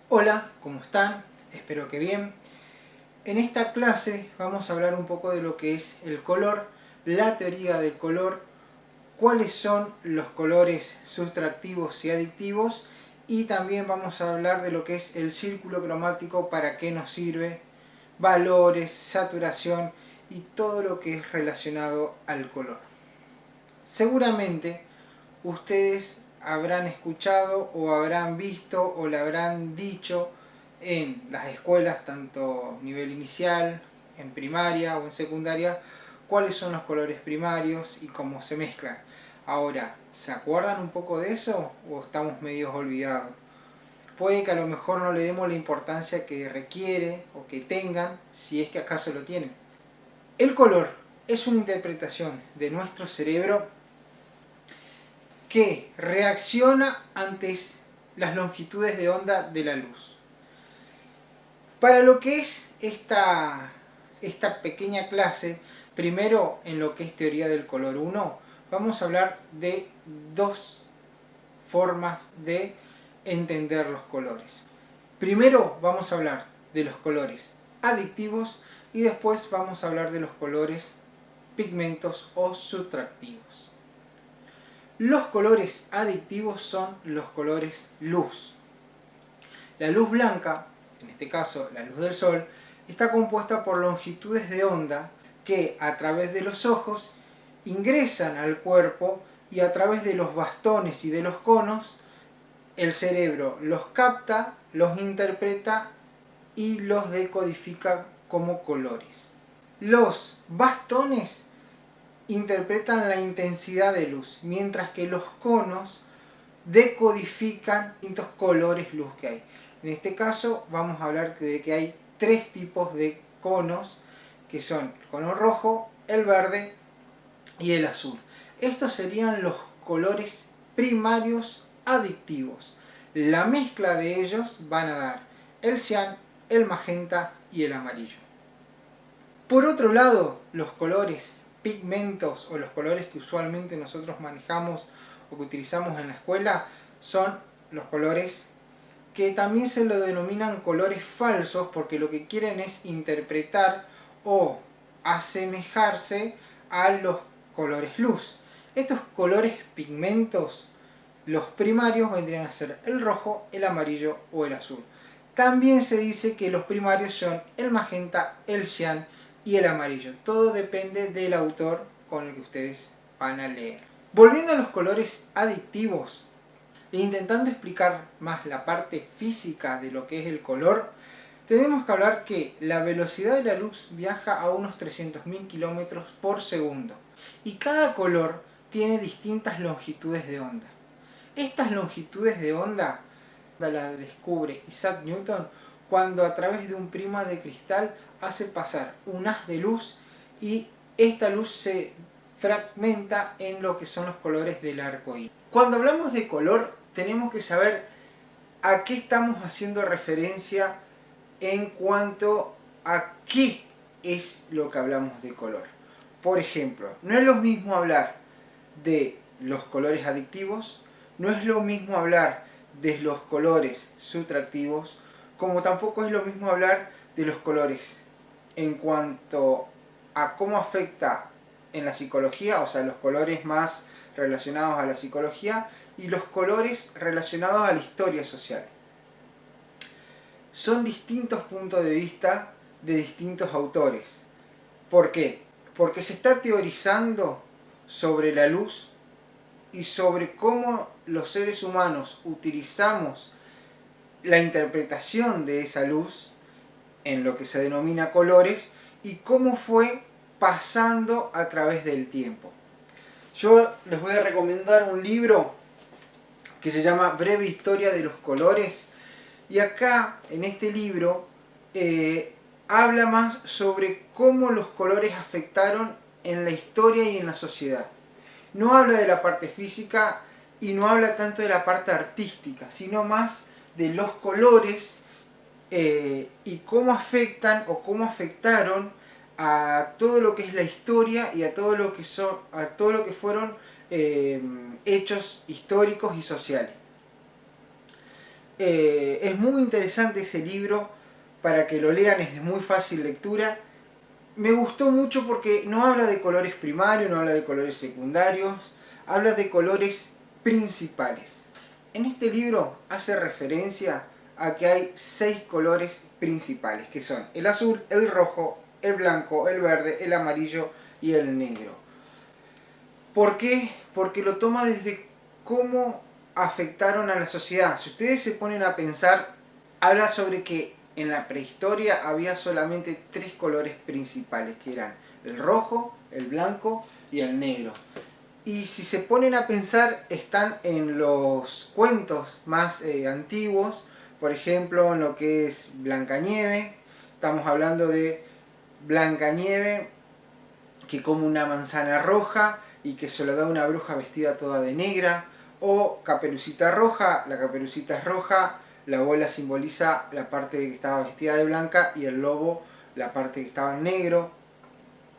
Hola, ¿cómo están? Espero que bien. En esta clase vamos a hablar un poco de lo que es el color, la teoría del color, cuáles son los colores sustractivos y adictivos, y también vamos a hablar de lo que es el círculo cromático, para qué nos sirve, valores, saturación y todo lo que es relacionado al color. Seguramente ustedes habrán escuchado o habrán visto o le habrán dicho en las escuelas, tanto a nivel inicial, en primaria o en secundaria, cuáles son los colores primarios y cómo se mezclan. Ahora, ¿se acuerdan un poco de eso o estamos medio olvidados? Puede que a lo mejor no le demos la importancia que requiere o que tengan, si es que acaso lo tienen. El color es una interpretación de nuestro cerebro que reacciona ante las longitudes de onda de la luz. Para lo que es esta pequeña clase, primero en lo que es teoría del color 1, vamos a hablar de dos formas de entender los colores. Primero vamos a hablar de los colores adictivos y después vamos a hablar de los colores pigmentos o sustractivos. Los colores adictivos son los colores luz. La luz blanca, en este caso la luz del sol, está compuesta por longitudes de onda que a través de los ojos ingresan al cuerpo y a través de los bastones y de los conos el cerebro los capta, los interpreta y los decodifica como colores. Los bastones interpretan la intensidad de luz, mientras que los conos decodifican distintos colores luz que hay. En este caso vamos a hablar de que hay tres tipos de conos, que son el cono rojo, el verde y el azul. Estos serían los colores primarios adictivos. La mezcla de ellos van a dar el cian, el magenta y el amarillo. Por otro lado, los colores pigmentos o los colores que usualmente nosotros manejamos o que utilizamos en la escuela son los colores que también se lo denominan colores falsos, porque lo que quieren es interpretar o asemejarse a los colores luz. Estos colores pigmentos, los primarios, vendrían a ser el rojo, el amarillo o el azul. También se dice que los primarios son el magenta, el cian y el amarillo. Todo depende del autor con el que ustedes van a leer. Volviendo a los colores adictivos e intentando explicar más la parte física de lo que es el color, tenemos que hablar que la velocidad de la luz viaja a unos 300.000 km por segundo y cada color tiene distintas longitudes de onda. Estas longitudes de onda las descubre Isaac Newton cuando a través de un prisma de cristal hace pasar un haz de luz y esta luz se fragmenta en lo que son los colores del arco iris. Cuando hablamos de color tenemos que saber a qué estamos haciendo referencia en cuanto a qué es lo que hablamos de color. Por ejemplo, no es lo mismo hablar de los colores adictivos, no es lo mismo hablar de los colores sustractivos, como tampoco es lo mismo hablar de los colores en cuanto a cómo afecta en la psicología, o sea, los colores más relacionados a la psicología y los colores relacionados a la historia social. Son distintos puntos de vista de distintos autores. ¿Por qué? Porque se está teorizando sobre la luz y sobre cómo los seres humanos utilizamos la interpretación de esa luz en lo que se denomina colores y cómo fue pasando a través del tiempo. Yo les voy a recomendar un libro que se llama Breve Historia de los Colores, y acá en este libro habla más sobre cómo los colores afectaron en la historia y en la sociedad. No habla de la parte física y no habla tanto de la parte artística, sino más de los colores y cómo afectan o cómo afectaron a todo lo que es la historia y a todo lo que fueron hechos históricos y sociales. Es muy interesante ese libro, para que lo lean, es de muy fácil lectura. Me gustó mucho porque no habla de colores primarios, no habla de colores secundarios, habla de colores principales. En este libro hace referencia a que hay 6 colores principales, que son el azul, el rojo, el blanco, el verde, el amarillo y el negro. ¿Por qué? Porque lo toma desde cómo afectaron a la sociedad. Si ustedes se ponen a pensar, habla sobre que en la prehistoria había solamente 3 colores principales, que eran el rojo, el blanco y el negro. Y si se ponen a pensar, están en los cuentos más antiguos, por ejemplo, en lo que es Blancanieves. Estamos hablando de Blancanieves que come una manzana roja y que se lo da una bruja vestida toda de negra. O Caperucita Roja, la caperucita es roja, la abuela simboliza la parte que estaba vestida de blanca y el lobo la parte que estaba en negro.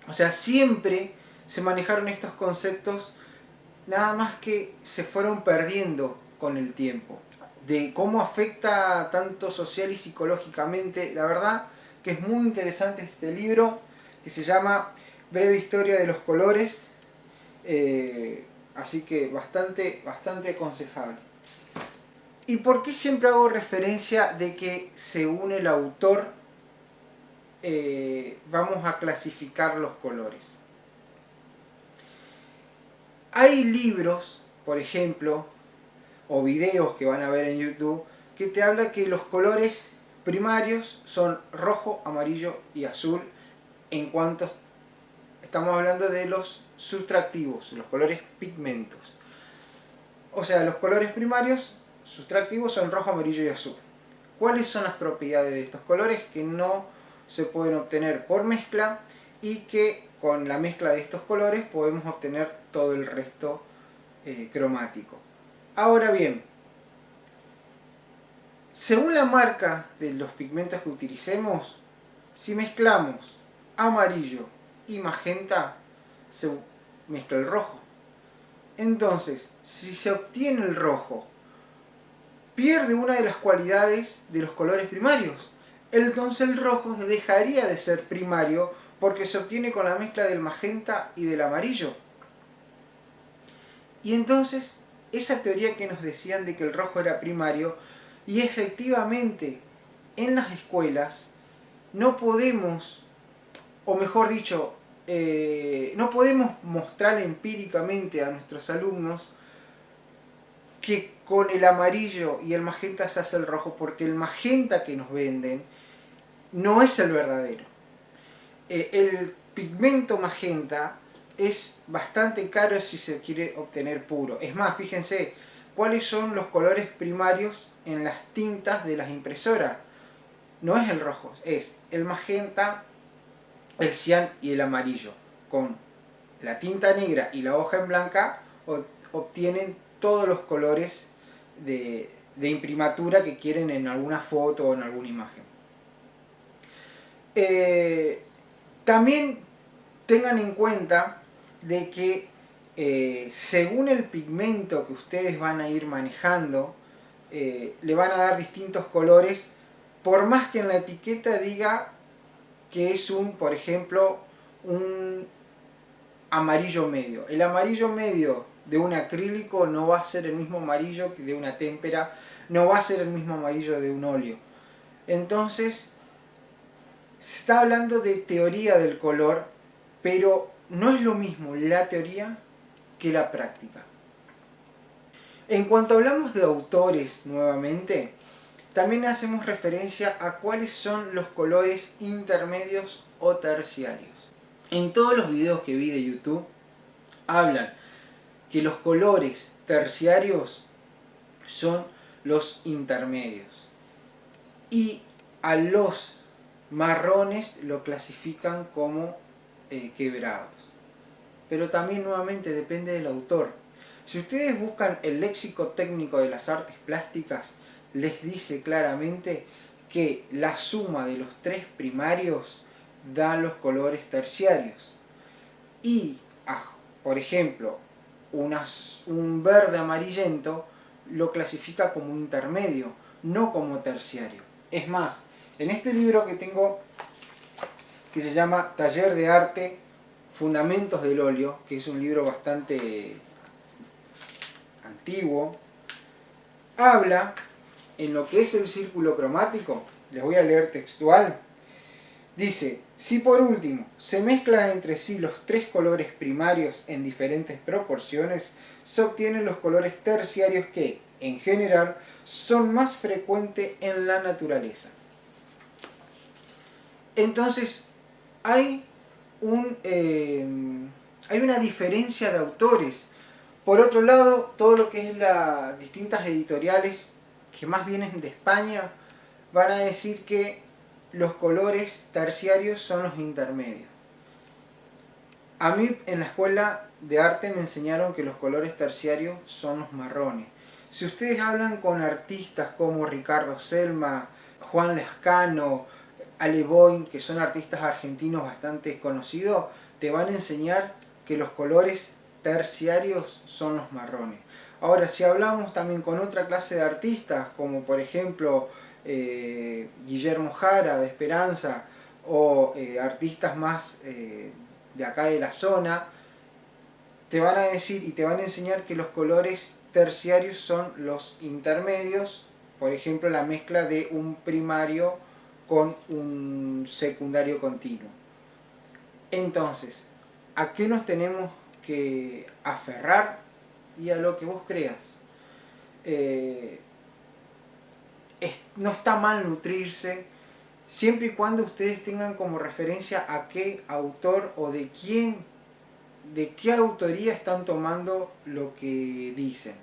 O sea, siempre se manejaron estos conceptos, nada más que se fueron perdiendo con el tiempo. De cómo afecta tanto social y psicológicamente, la verdad que es muy interesante este libro, que se llama Breve Historia de los Colores, así que bastante aconsejable. ¿Y por qué siempre hago referencia de que según el autor vamos a clasificar los colores? Hay libros, por ejemplo, o videos que van a ver en YouTube, que te habla que los colores primarios son rojo, amarillo y azul, en cuanto estamos hablando de los sustractivos, los colores pigmentos. O sea, los colores primarios sustractivos son rojo, amarillo y azul. ¿Cuáles son las propiedades de estos colores? Que no se pueden obtener por mezcla y que con la mezcla de estos colores podemos obtener todo el resto cromático. Ahora bien, según la marca de los pigmentos que utilicemos, si mezclamos amarillo y magenta, se mezcla el rojo. Entonces, si se obtiene el rojo, pierde una de las cualidades de los colores primarios. Entonces el rojo dejaría de ser primario porque se obtiene con la mezcla del magenta y del amarillo. Y entonces, esa teoría que nos decían de que el rojo era primario, y efectivamente, en las escuelas no podemos, o mejor dicho, no podemos mostrar empíricamente a nuestros alumnos que con el amarillo y el magenta se hace el rojo, porque el magenta que nos venden no es el verdadero. El pigmento magenta es bastante caro si se quiere obtener puro. Es más, fíjense cuáles son los colores primarios en las tintas de las impresoras. No es el rojo, es el magenta, el cian y el amarillo. Con la tinta negra y la hoja en blanca obtienen todos los colores de imprimatura que quieren en alguna foto o en alguna imagen. También tengan en cuenta de que según el pigmento que ustedes van a ir manejando, le van a dar distintos colores, por más que en la etiqueta diga que es por ejemplo, un amarillo medio. El amarillo medio de un acrílico no va a ser el mismo amarillo que de una témpera, no va a ser el mismo amarillo de un óleo. Entonces, se está hablando de teoría del color, pero no es lo mismo la teoría que la práctica. En cuanto hablamos de autores nuevamente, también hacemos referencia a cuáles son los colores intermedios o terciarios. En todos los videos que vi de YouTube hablan que los colores terciarios son los intermedios y a los marrones lo clasifican como quebrados. Pero también nuevamente depende del autor. Si ustedes buscan el léxico técnico de las artes plásticas, les dice claramente que la suma de los 3 primarios da los colores terciarios. Y, por ejemplo, un verde amarillento lo clasifica como intermedio, no como terciario. Es más, en este libro que tengo, que se llama Taller de Arte, Fundamentos del Óleo, que es un libro bastante antiguo, habla en lo que es el círculo cromático. Les voy a leer textual. Dice: si por último se mezclan entre sí los tres colores primarios en diferentes proporciones, se obtienen los colores terciarios que, en general, son más frecuentes en la naturaleza. Entonces, hay una diferencia de autores. Por otro lado, todo lo que es las distintas editoriales, que más vienen de España, van a decir que los colores terciarios son los intermedios. A mí en la escuela de arte me enseñaron que los colores terciarios son los marrones. Si ustedes hablan con artistas como Ricardo Selma, Juan Lescano, Ale Boyn, que son artistas argentinos bastante conocidos, te van a enseñar que los colores terciarios son los marrones. Ahora, si hablamos también con otra clase de artistas, como por ejemplo Guillermo Jara de Esperanza, o artistas más de acá de la zona, te van a decir y te van a enseñar que los colores terciarios son los intermedios, por ejemplo la mezcla de un primario con un secundario continuo. Entonces, ¿a qué nos tenemos que aferrar? Y a lo que vos creas. No está mal nutrirse, siempre y cuando ustedes tengan como referencia a qué autor o de qué autoría están tomando lo que dicen.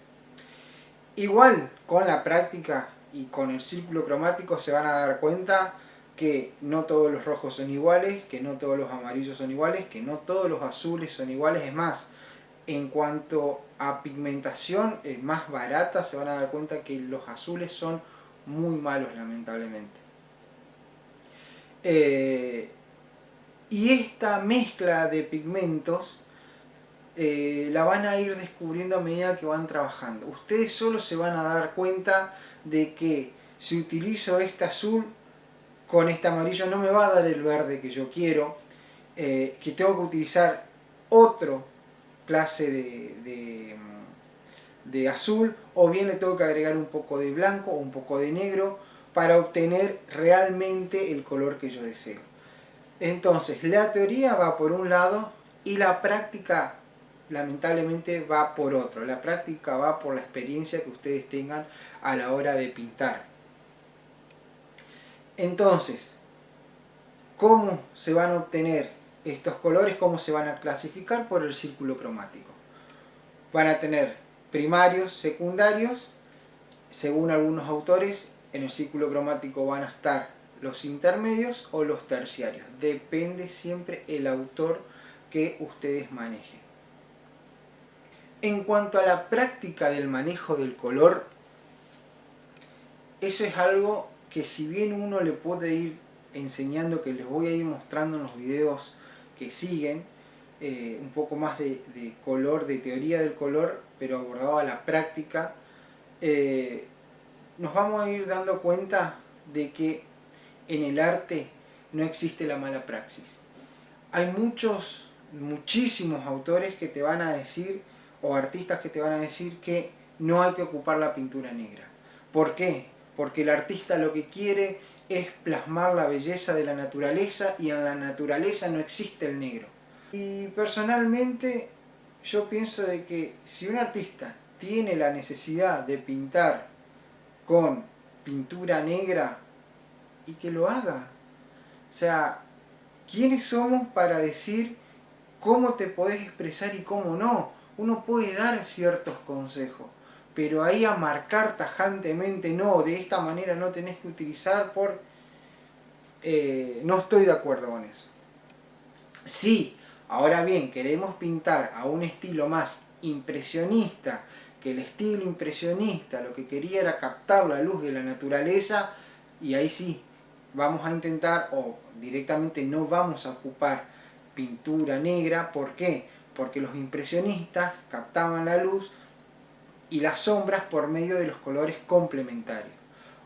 Igual, con la práctica y con el círculo cromático se van a dar cuenta que no todos los rojos son iguales, que no todos los amarillos son iguales, que no todos los azules son iguales. Es más, en cuanto a pigmentación más barata, se van a dar cuenta que los azules son muy malos, lamentablemente. Y esta mezcla de pigmentos la van a ir descubriendo a medida que van trabajando. Ustedes solo se van a dar cuenta de que si utilizo este azul con este amarillo no me va a dar el verde que yo quiero, que tengo que utilizar otro clase de azul, o bien le tengo que agregar un poco de blanco o un poco de negro para obtener realmente el color que yo deseo. Entonces, la teoría va por un lado y la práctica lamentablemente va por otro. La práctica va por la experiencia que ustedes tengan a la hora de pintar. Entonces, ¿cómo se van a obtener estos colores? ¿Cómo se van a clasificar? Por el círculo cromático. Van a tener primarios, secundarios. Según algunos autores, en el círculo cromático van a estar los intermedios o los terciarios. Depende siempre el autor que ustedes manejen. En cuanto a la práctica del manejo del color, eso es algo que si bien uno le puede ir enseñando, que les voy a ir mostrando en los videos que siguen, un poco más de color, de teoría del color, pero abordado a la práctica, nos vamos a ir dando cuenta de que en el arte no existe la mala praxis. Hay muchísimos autores que te van a decir, o artistas que te van a decir que no hay que ocupar la pintura negra. ¿Por qué? Porque el artista lo que quiere es plasmar la belleza de la naturaleza, y en la naturaleza no existe el negro. Y personalmente yo pienso de que si un artista tiene la necesidad de pintar con pintura negra, y que lo haga. O sea, ¿quiénes somos para decir cómo te podés expresar y cómo no? Uno puede dar ciertos consejos, pero ahí a marcar tajantemente, no, de esta manera no tenés que utilizar no estoy de acuerdo con eso. Sí, ahora bien, queremos pintar a un estilo más impresionista, que el estilo impresionista lo que quería era captar la luz de la naturaleza, y ahí sí, vamos a intentar, o directamente no vamos a ocupar pintura negra. ¿Por qué? Porque los impresionistas captaban la luz y las sombras por medio de los colores complementarios.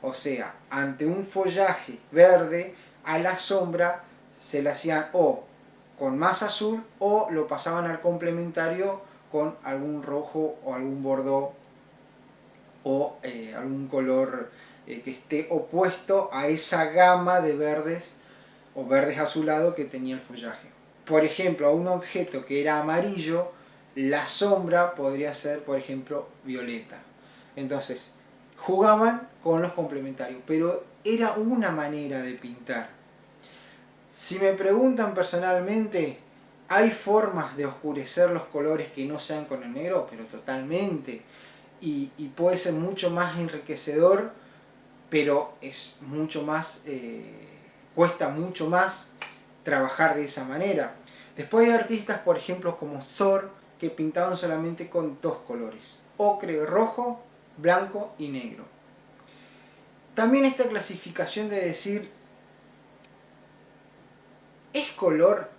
O sea, ante un follaje verde, a la sombra se le hacían o con más azul o lo pasaban al complementario con algún rojo o algún bordó o algún color que esté opuesto a esa gama de verdes o verdes azulados que tenía el follaje. Por ejemplo, a un objeto que era amarillo, la sombra podría ser, por ejemplo, violeta. Entonces, jugaban con los complementarios, pero era una manera de pintar. Si me preguntan personalmente, ¿hay formas de oscurecer los colores que no sean con el negro? Pero totalmente. Y puede ser mucho más enriquecedor, pero es mucho más, cuesta mucho más trabajar de esa manera. Después hay artistas, por ejemplo, como Thor, que pintaban solamente con dos colores, ocre, rojo, blanco y negro. También esta clasificación de decir, ¿es color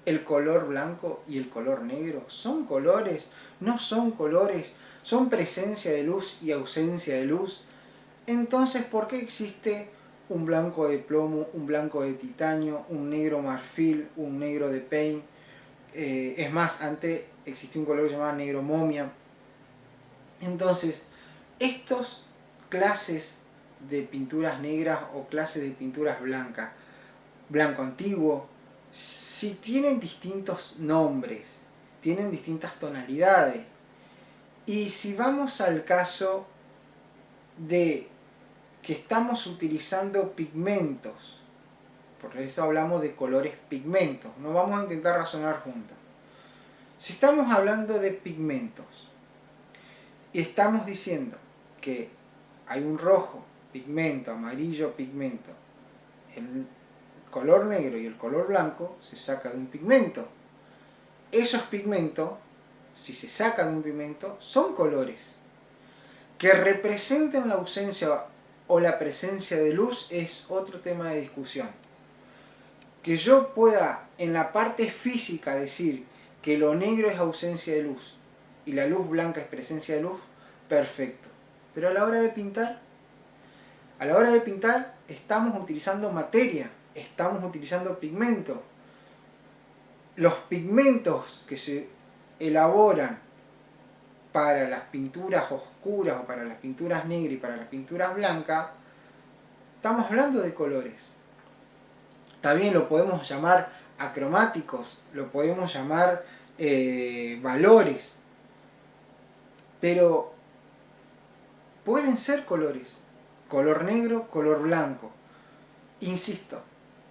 el color blanco y el color negro? ¿Son colores? ¿No son colores? ¿Son presencia de luz y ausencia de luz? Entonces, ¿por qué existe un blanco de plomo, un blanco de titanio, un negro marfil, un negro de paint? Es más, antes existía un color llamado negro momia. Entonces, estas clases de pinturas negras o clases de pinturas blancas, blanco antiguo, si tienen distintos nombres, tienen distintas tonalidades. Y si vamos al caso de que estamos utilizando pigmentos, por eso hablamos de colores pigmentos, no vamos a intentar razonar juntos. Si estamos hablando de pigmentos y estamos diciendo que hay un rojo pigmento, amarillo pigmento, el color negro y el color blanco se saca de un pigmento. Esos pigmentos, si se sacan de un pigmento, son colores que representen la ausencia o la presencia de luz. Es otro tema de discusión. Que yo pueda en la parte física decir que lo negro es ausencia de luz y la luz blanca es presencia de luz, perfecto. Pero a la hora de pintar, estamos utilizando materia, estamos utilizando pigmento. Los pigmentos que se elaboran para las pinturas oscuras o para las pinturas negras y para las pinturas blancas, estamos hablando de colores. También lo podemos llamar acromáticos, lo podemos llamar valores, pero pueden ser colores, color negro, color blanco. Insisto,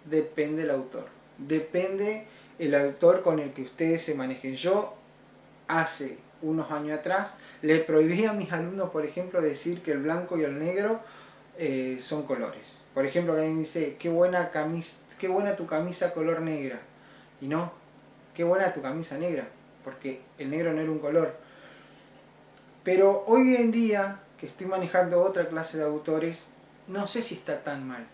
depende del autor, depende el autor con el que ustedes se manejen. Yo hace unos años atrás le prohibí a mis alumnos, por ejemplo, decir que el blanco y el negro son colores. Por ejemplo, alguien dice, qué buena tu camisa color negra. Y no, qué buena tu camisa negra, porque el negro no era un color. Pero hoy en día, que estoy manejando otra clase de autores, no sé si está tan mal.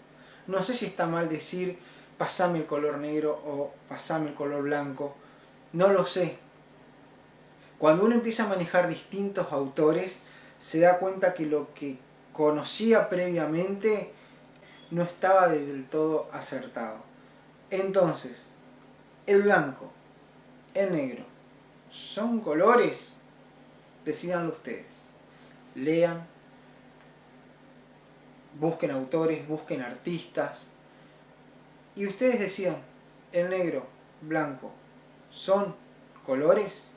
No sé si está mal decir, pasame el color negro o pasame el color blanco. No lo sé. Cuando uno empieza a manejar distintos autores, se da cuenta que lo que conocía previamente no estaba del todo acertado. Entonces, el blanco, el negro, ¿son colores? Decídanlo ustedes. Lean, busquen autores, busquen artistas. Y ustedes decían, el negro, blanco, ¿son colores?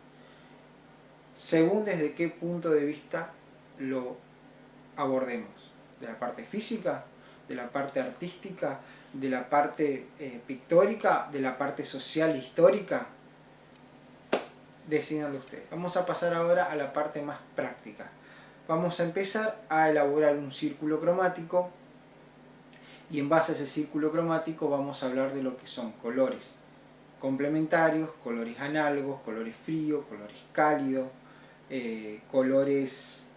Según desde qué punto de vista lo abordemos. De la parte física, de la parte artística, de la parte pictórica, de la parte social histórica. Decídanlo ustedes. Vamos a pasar ahora a la parte más práctica. Vamos a empezar a elaborar un círculo cromático y en base a ese círculo cromático vamos a hablar de lo que son colores complementarios, colores análogos, colores fríos, colores cálidos, colores,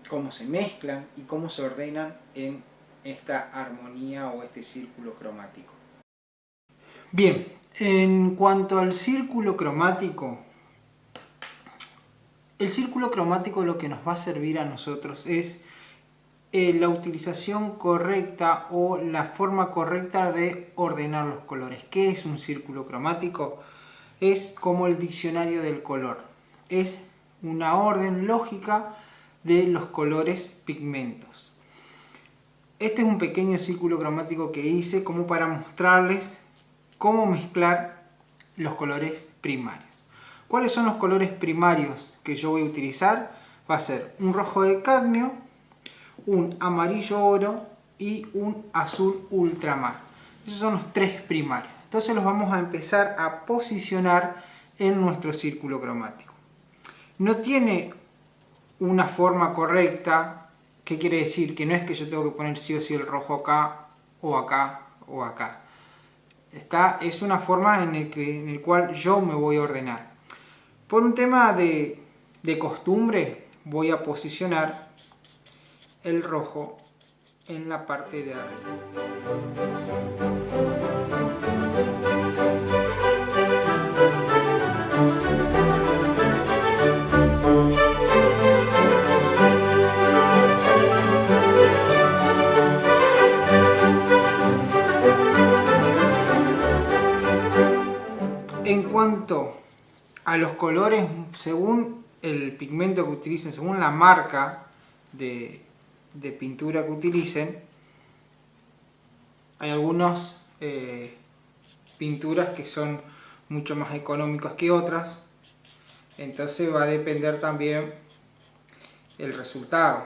cómo se mezclan y cómo se ordenan en esta armonía o este círculo cromático. Bien, en cuanto al círculo cromático, el círculo cromático lo que nos va a servir a nosotros es la utilización correcta o la forma correcta de ordenar los colores. ¿Qué es un círculo cromático? Es como el diccionario del color. Es una orden lógica de los colores pigmentos. Este es un pequeño círculo cromático que hice como para mostrarles cómo mezclar los colores primarios. ¿Cuáles son los colores primarios que yo voy a utilizar? Va a ser un rojo de cadmio, un amarillo oro y un azul ultramar. Esos son los tres primarios. Entonces los vamos a empezar a posicionar en nuestro círculo cromático. No tiene una forma correcta. ¿Qué quiere decir? Que no es que yo tengo que poner sí o sí el rojo acá o acá o acá. Es una forma en el cual yo me voy a ordenar. Por un tema de costumbre voy a posicionar el rojo en la parte de arriba. En cuanto a los colores, según el pigmento que utilicen, según la marca de pintura que utilicen, hay algunas pinturas que son mucho más económicas que otras, entonces va a depender también el resultado.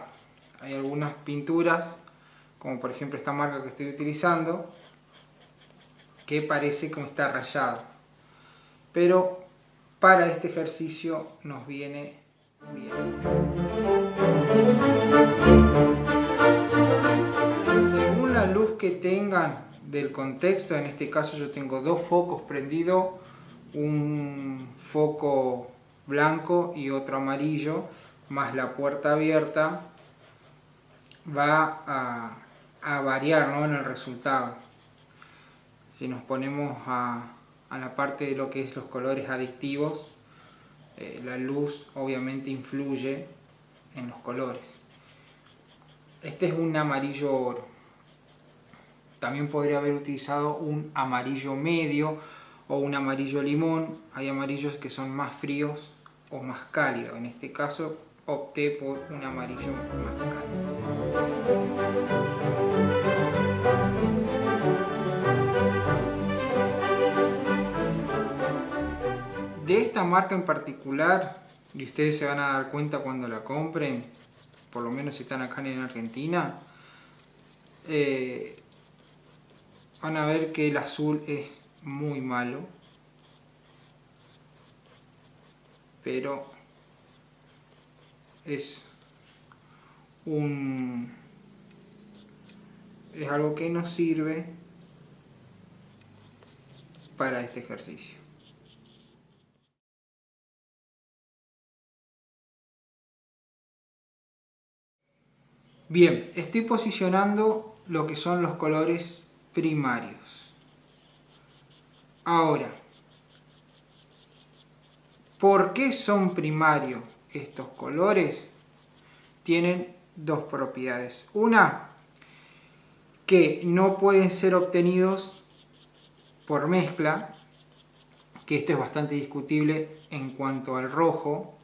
Hay algunas pinturas, como por ejemplo esta marca que estoy utilizando, que parece como está rayado, pero para este ejercicio nos viene bien. Según la luz que tengan del contexto, en este caso yo tengo dos focos prendidos, un foco blanco y otro amarillo, más la puerta abierta, va a variar, ¿no?, en el resultado. Si nos ponemos a la parte de lo que es los colores adictivos, la luz obviamente influye en los colores. Este es un amarillo oro. También podría haber utilizado un amarillo medio o un amarillo limón. Hay amarillos que son más fríos o más cálidos. En este caso opté por un amarillo más cálido. De esta marca en particular, y ustedes se van a dar cuenta cuando la compren, por lo menos si están acá en Argentina, van a ver que el azul es muy malo, pero es algo que nos sirve para este ejercicio. Bien, estoy posicionando lo que son los colores primarios. Ahora, ¿por qué son primarios estos colores? Tienen dos propiedades. Una, que no pueden ser obtenidos por mezcla, que esto es bastante discutible en cuanto al rojo.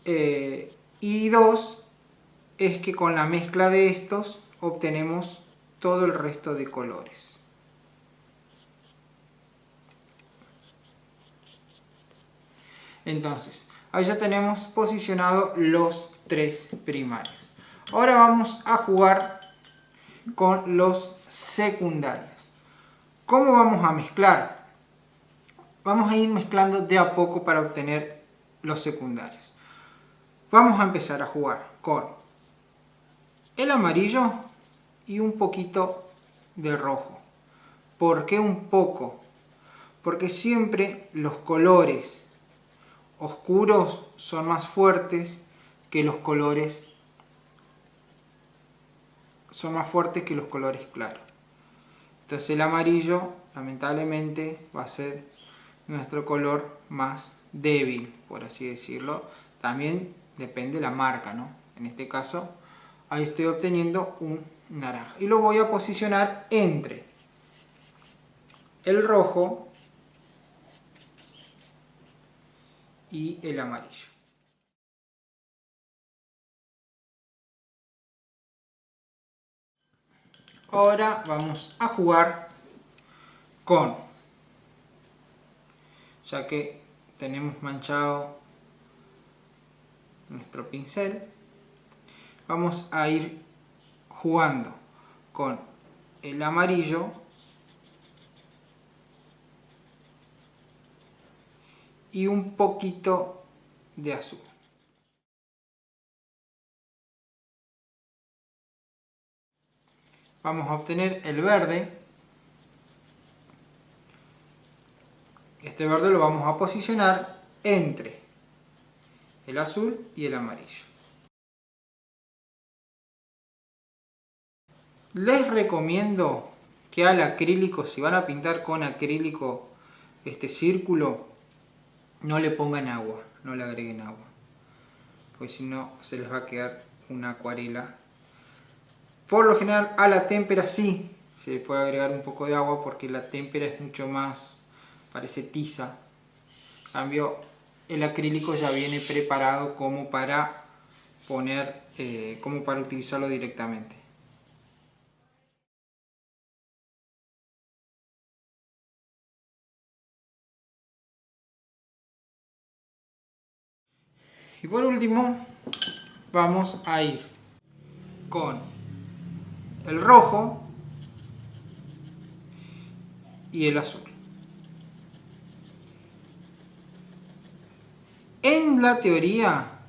Y dos, es que con la mezcla de estos obtenemos todo el resto de colores. Entonces, ahí ya tenemos posicionado los tres primarios. Ahora vamos a jugar con los secundarios. ¿Cómo vamos a mezclar? Vamos a ir mezclando de a poco para obtener los secundarios. Vamos a empezar a jugar con el amarillo y un poquito de rojo. ¿Por qué un poco? Porque siempre los colores oscuros son más fuertes que los colores claros. Entonces el amarillo lamentablemente va a ser nuestro color más débil, por así decirlo. También depende de la marca, ¿no? En este caso ahí estoy obteniendo un naranja. Y lo voy a posicionar entre el rojo y el amarillo. Ahora vamos a jugar con, ya que tenemos manchado nuestro pincel, vamos a ir jugando con el amarillo y un poquito de azul. Vamos a obtener el verde. Este verde lo vamos a posicionar entre el azul y el amarillo. Les recomiendo que al acrílico, si van a pintar con acrílico este círculo, no le pongan agua, no le agreguen agua, porque si no se les va a quedar una acuarela. Por lo general a la témpera sí se le puede agregar un poco de agua, porque la témpera es mucho más, parece tiza. En cambio el acrílico ya viene preparado como para poner, como para utilizarlo directamente. Y por último vamos a ir con el rojo y el azul. En la teoría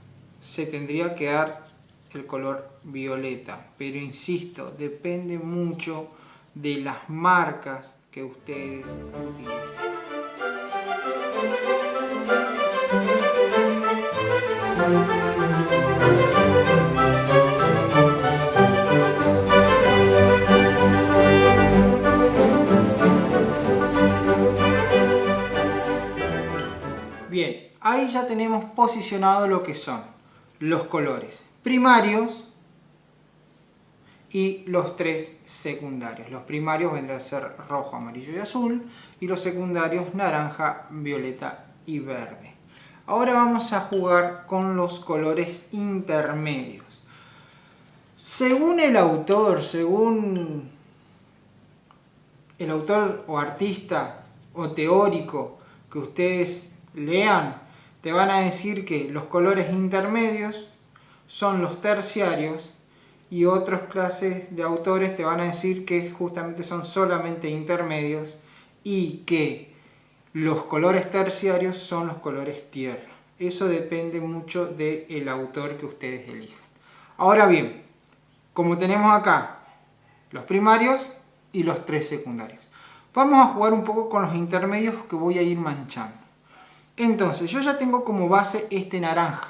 se tendría que dar el color violeta, pero insisto, depende mucho de las marcas que ustedes utilicen. Bien, ahí ya tenemos posicionado lo que son los colores primarios y los tres secundarios. Los primarios vendrán a ser rojo, amarillo y azul, y los secundarios naranja, violeta y verde. Ahora vamos a jugar con los colores intermedios. Según el autor o artista o teórico que ustedes lean, te van a decir que los colores intermedios son los terciarios, y otras clases de autores te van a decir que justamente son solamente intermedios y que los colores terciarios son los colores tierra. Eso depende mucho del autor que ustedes elijan. Ahora bien, como tenemos acá los primarios y los tres secundarios, vamos a jugar un poco con los intermedios que voy a ir manchando. Entonces, yo ya tengo como base este naranja.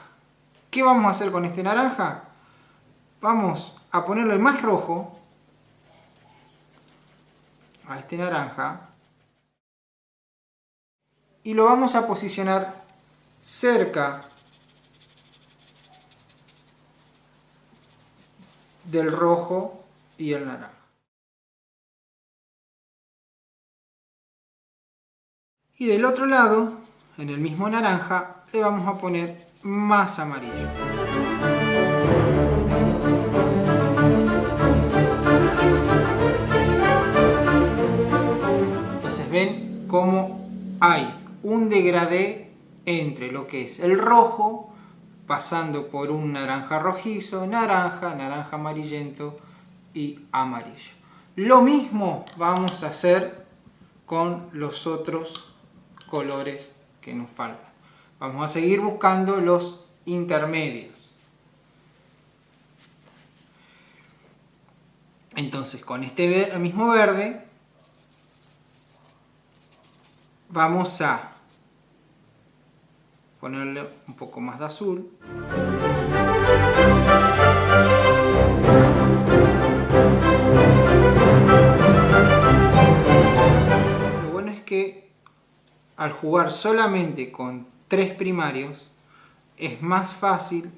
¿Qué vamos a hacer con este naranja? Vamos a ponerle más rojo a este naranja y lo vamos a posicionar cerca del rojo y el naranja. Y del otro lado, en el mismo naranja, le vamos a poner más amarillo. Entonces ven cómo hay un degradé entre lo que es el rojo, pasando por un naranja rojizo, naranja, naranja amarillento y amarillo. Lo mismo vamos a hacer con los otros colores que nos faltan. Vamos a seguir buscando los intermedios. Entonces, con este mismo verde vamos a ponerle un poco más de azul. Lo bueno es que al jugar solamente con tres primarios es más fácil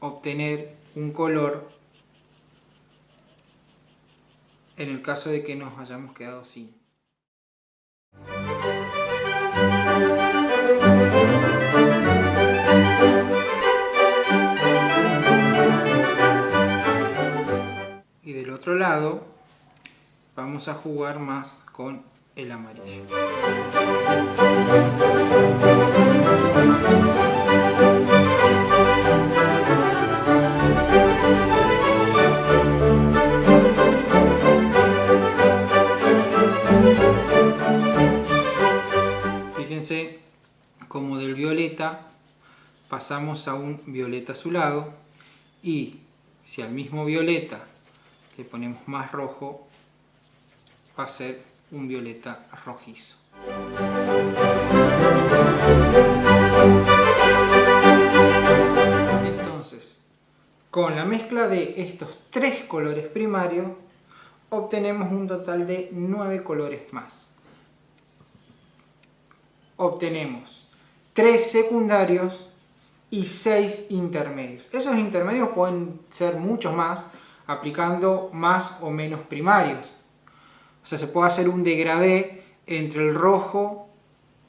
obtener un color en el caso de que nos hayamos quedado sin. Y del otro lado vamos a jugar más con el amarillo. Fíjense como del violeta pasamos a un violeta azulado, y si al mismo violeta le ponemos más rojo, va a ser un violeta rojizo. Entonces, con la mezcla de estos 3 colores primarios, obtenemos un total de 9 colores más. Obtenemos 3 secundarios y 6 intermedios. Esos intermedios pueden ser muchos más, aplicando más o menos primarios. O sea, se puede hacer un degradé entre el rojo,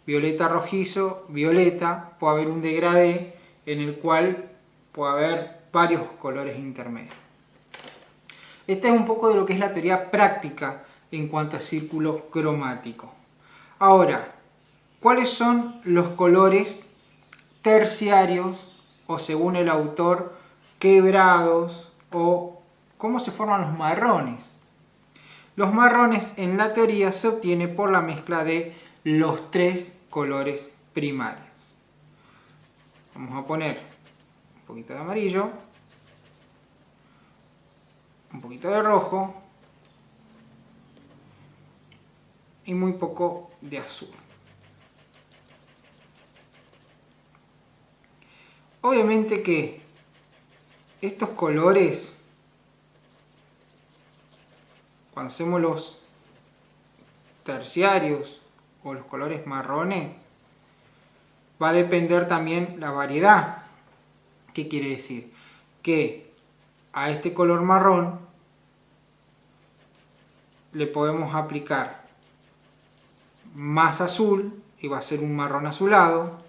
violeta rojizo, violeta. Puede haber un degradé en el cual puede haber varios colores intermedios. Esta es un poco de lo que es la teoría práctica en cuanto a círculo cromático. Ahora, ¿cuáles son los colores terciarios, o según el autor, quebrados, o cómo se forman los marrones? Los marrones en la teoría se obtiene por la mezcla de los 3 colores primarios. Vamos a poner un poquito de amarillo, un poquito de rojo y muy poco de azul. Obviamente que estos colores, cuando hacemos los terciarios o los colores marrones, va a depender también la variedad. ¿Qué quiere decir? Que a este color marrón le podemos aplicar más azul y va a ser un marrón azulado.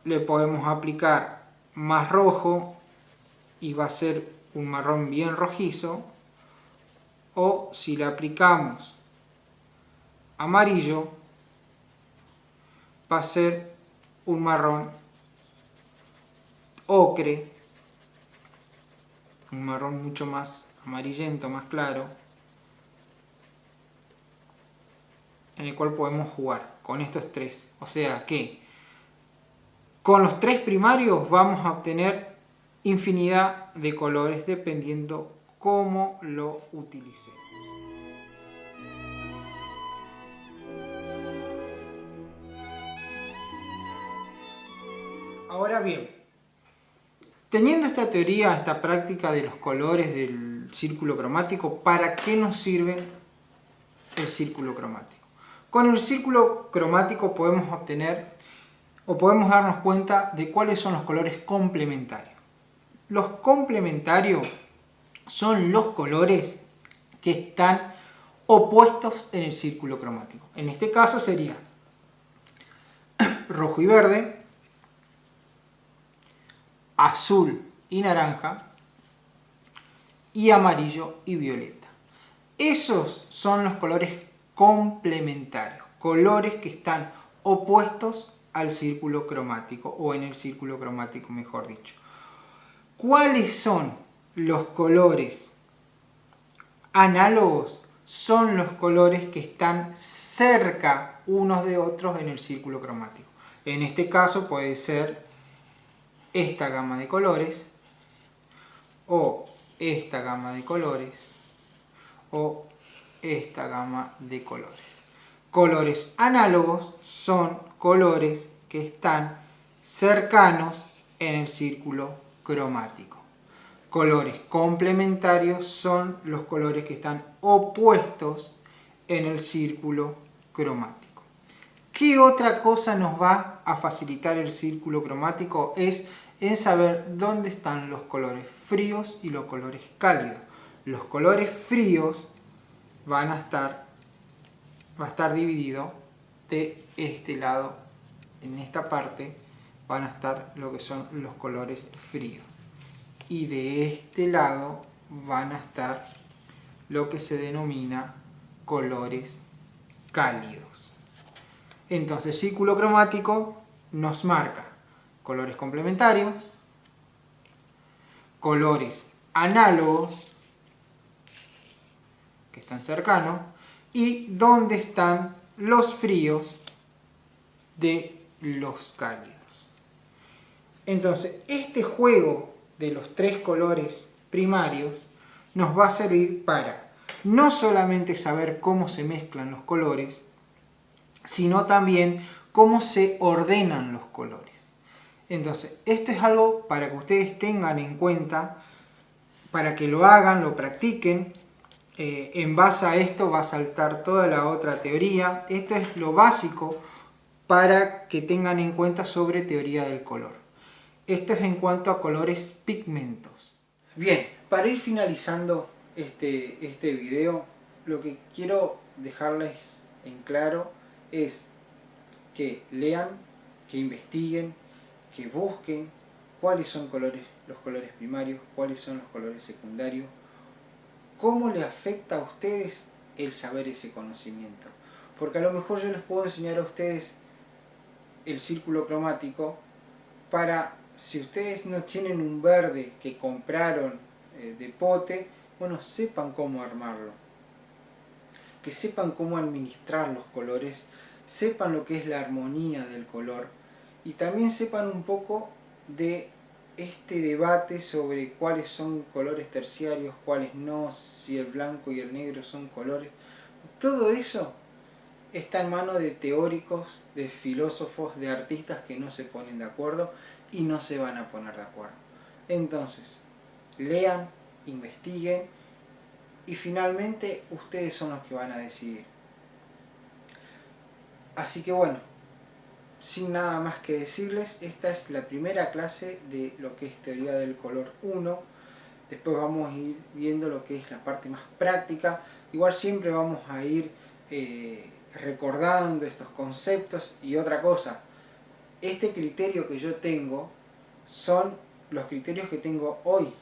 Le podemos aplicar más rojo y va a ser un marrón bien rojizo. O si le aplicamos amarillo, va a ser un marrón ocre, un marrón mucho más amarillento, más claro, en el cual podemos jugar con estos 3. O sea que con los 3 primarios vamos a obtener infinidad de colores dependiendo cómo lo utilicemos. Ahora bien, teniendo esta teoría, esta práctica de los colores del círculo cromático, ¿para qué nos sirve el círculo cromático? Con el círculo cromático podemos obtener o podemos darnos cuenta de cuáles son los colores complementarios. Los complementarios son los colores que están opuestos en el círculo cromático. En este caso sería rojo y verde, azul y naranja, y amarillo y violeta. Esos son los colores complementarios, colores que están opuestos al círculo cromático, o en el círculo cromático mejor dicho. ¿Cuáles son los colores análogos? Son los colores que están cerca unos de otros en el círculo cromático. En este caso puede ser esta gama de colores, o esta gama de colores, o esta gama de colores. Colores análogos son colores que están cercanos en el círculo cromático. Colores complementarios son los colores que están opuestos en el círculo cromático. ¿Qué otra cosa nos va a facilitar el círculo cromático? Es en saber dónde están los colores fríos y los colores cálidos. Los colores fríos va a estar dividido de este lado, en esta parte van a estar lo que son los colores fríos. Y de este lado van a estar lo que se denomina colores cálidos. Entonces, círculo cromático nos marca colores complementarios, colores análogos, que están cercanos, y dónde están los fríos de los cálidos. Entonces, este juego de los tres colores primarios nos va a servir para no solamente saber cómo se mezclan los colores, sino también cómo se ordenan los colores. Entonces, esto es algo para que ustedes tengan en cuenta, para que lo hagan, lo practiquen. En base a esto va a saltar toda la otra teoría. Esto es lo básico para que tengan en cuenta sobre teoría del color. Esto es en cuanto a colores pigmentos. Bien, para ir finalizando este video, lo que quiero dejarles en claro es que lean, que investiguen, que busquen cuáles son los colores primarios, cuáles son los colores secundarios, cómo le afecta a ustedes el saber ese conocimiento. Porque a lo mejor yo les puedo enseñar a ustedes el círculo cromático para, si ustedes no tienen un verde que compraron de pote, bueno, sepan cómo armarlo. Que sepan cómo administrar los colores, sepan lo que es la armonía del color y también sepan un poco de este debate sobre cuáles son colores terciarios, cuáles no, si el blanco y el negro son colores. Todo eso está en manos de teóricos, de filósofos, de artistas que no se ponen de acuerdo y no se van a poner de acuerdo. Entonces, lean, investiguen y finalmente ustedes son los que van a decidir. Así que bueno, sin nada más que decirles, esta es la primera clase de lo que es teoría del color 1. Después vamos a ir viendo lo que es la parte más práctica. Igual siempre vamos a ir recordando estos conceptos. Y otra cosa, este criterio que yo tengo son los criterios que tengo hoy,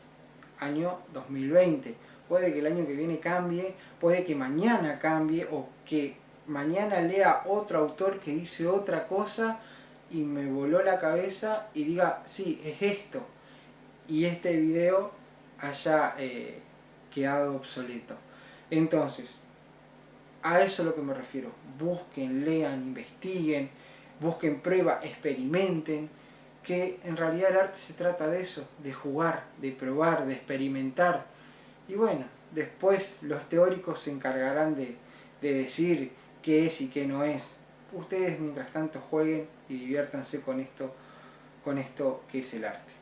año 2020. Puede que el año que viene cambie, puede que mañana cambie o que mañana lea otro autor que dice otra cosa y me voló la cabeza y diga, sí, es esto. Y este video haya quedado obsoleto. Entonces, a eso es a lo que me refiero. Busquen, lean, investiguen, busquen prueba, experimenten. Que en realidad el arte se trata de eso, de jugar, de probar, de experimentar. Y bueno, después los teóricos se encargarán de decir qué es y qué no es. Ustedes mientras tanto jueguen y diviértanse con esto que es el arte.